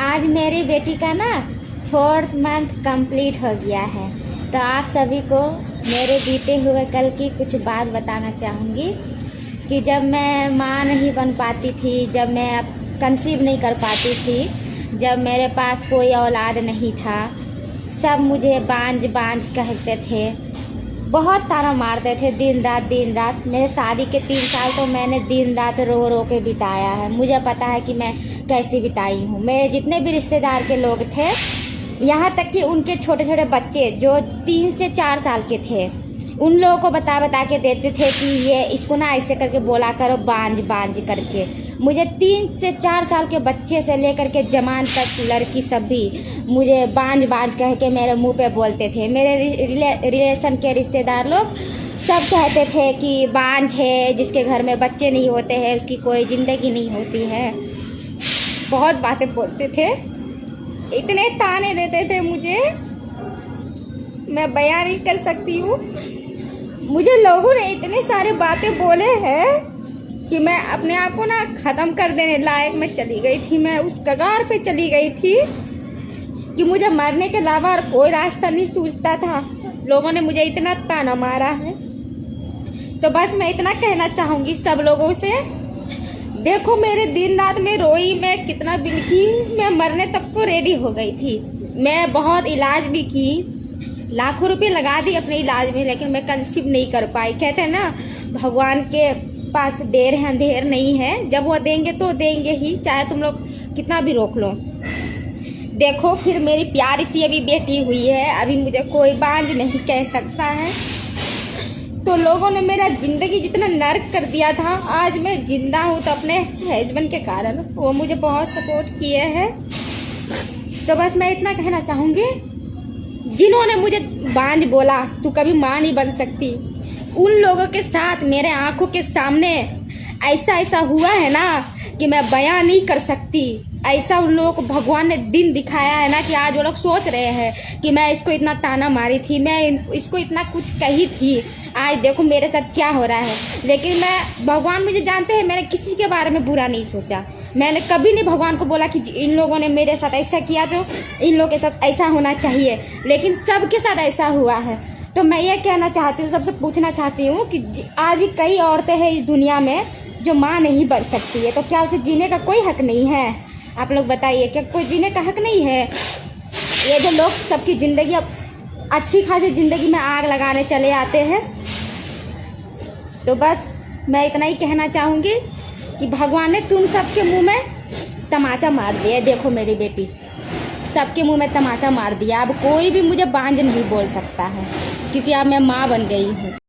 आज मेरी बेटी का ना 4th मंथ कंप्लीट हो गया है। तो आप सभी को मेरे बीते हुए कल की कुछ बात बताना चाहूँगी कि जब मैं माँ नहीं बन पाती थी, जब मैं कंसीव नहीं कर पाती थी, जब मेरे पास कोई औलाद नहीं था, सब मुझे बांझ बांझ कहते थे, बहुत ताना मारते थे दिन रात। मेरे शादी के 3 साल तो मैंने दिन रात रो रो के बिताया है। मुझे पता है कि मैं कैसे बिताई हूँ। मेरे जितने भी रिश्तेदार के लोग थे, यहाँ तक कि उनके छोटे छोटे बच्चे जो 3 से 4 साल के थे, उन लोगों को बता के देते थे कि ये इसको ना ऐसे करके बोला करो बांझ बांझ करके। मुझे 3 से 4 साल के बच्चे से लेकर के जवान तक लड़की सब भी मुझे बांझ बांझ कह के मेरे मुंह पे बोलते थे। मेरे रिलेशन के रिश्तेदार लोग सब कहते थे कि बांझ है, जिसके घर में बच्चे नहीं होते हैं उसकी कोई ज़िंदगी नहीं होती है। बहुत बातें बोलते थे, इतने ताने देते थे मुझे, मैं बयान नहीं कर सकती हूँ। मुझे लोगों ने इतने सारे बातें बोले हैं कि मैं अपने आप को ना ख़त्म कर देने लायक मैं चली गई थी। मैं उस कगार पे चली गई थी कि मुझे मरने के अलावा और कोई रास्ता नहीं सूझता था। लोगों ने मुझे इतना ताना मारा है। तो बस मैं इतना कहना चाहूँगी सब लोगों से, देखो मेरे दिन रात में रोई, मैं कितना बिलखी, मैं मरने तक को रेडी हो गई थी। मैं बहुत इलाज भी की, लाखों रुपए लगा दी अपने इलाज में, लेकिन मैं कंसीव नहीं कर पाई। कहते हैं ना, भगवान के पास देर है अंधेर नहीं है, जब वो देंगे तो देंगे ही, चाहे तुम लोग कितना भी रोक लो। देखो फिर मेरी प्यारी सी अभी बेटी हुई है, अभी मुझे कोई बांझ नहीं कह सकता है। तो लोगों ने मेरा ज़िंदगी जितना नर्क कर दिया था, आज मैं जिंदा हूँ तो अपने हस्बैंड के कारण। वो मुझे बहुत सपोर्ट किए हैं। तो बस मैं इतना कहना चाहूँगी, जिन्होंने मुझे बांझ बोला तू कभी माँ नहीं बन सकती, उन लोगों के साथ मेरे आंखों के सामने ऐसा हुआ है ना कि मैं बयां नहीं कर सकती। ऐसा उन लोगों को भगवान ने दिन दिखाया है ना कि आज वो लोग सोच रहे हैं कि मैं इसको इतना ताना मारी थी, मैं इसको इतना कुछ कही थी, आज देखो मेरे साथ क्या हो रहा है। लेकिन मैं, भगवान मुझे जानते हैं, मैंने किसी के बारे में बुरा नहीं सोचा। मैंने कभी नहीं भगवान को बोला कि इन लोगों ने मेरे साथ ऐसा किया तो इन लोगों के साथ ऐसा होना चाहिए, लेकिन सबके साथ ऐसा हुआ है। तो मैं ये कहना चाहती हूँ, सबसे पूछना चाहती हूँ कि आज भी कई औरतें हैं इस दुनिया में जो माँ नहीं बन सकती है, तो क्या उसे जीने का कोई हक नहीं है? आप लोग बताइए, क्या कोई जीने का हक नहीं है? ये जो लोग सबकी ज़िंदगी, अच्छी खासी ज़िंदगी में आग लगाने चले आते हैं। तो बस मैं इतना ही कहना चाहूँगी कि भगवान ने तुम सबके मुंह में तमाचा मार दिया। देखो मेरी बेटी, सबके मुंह में तमाचा मार दिया। अब कोई भी मुझे बांझ नहीं बोल सकता है, क्योंकि अब मैं माँ बन गई हूँ।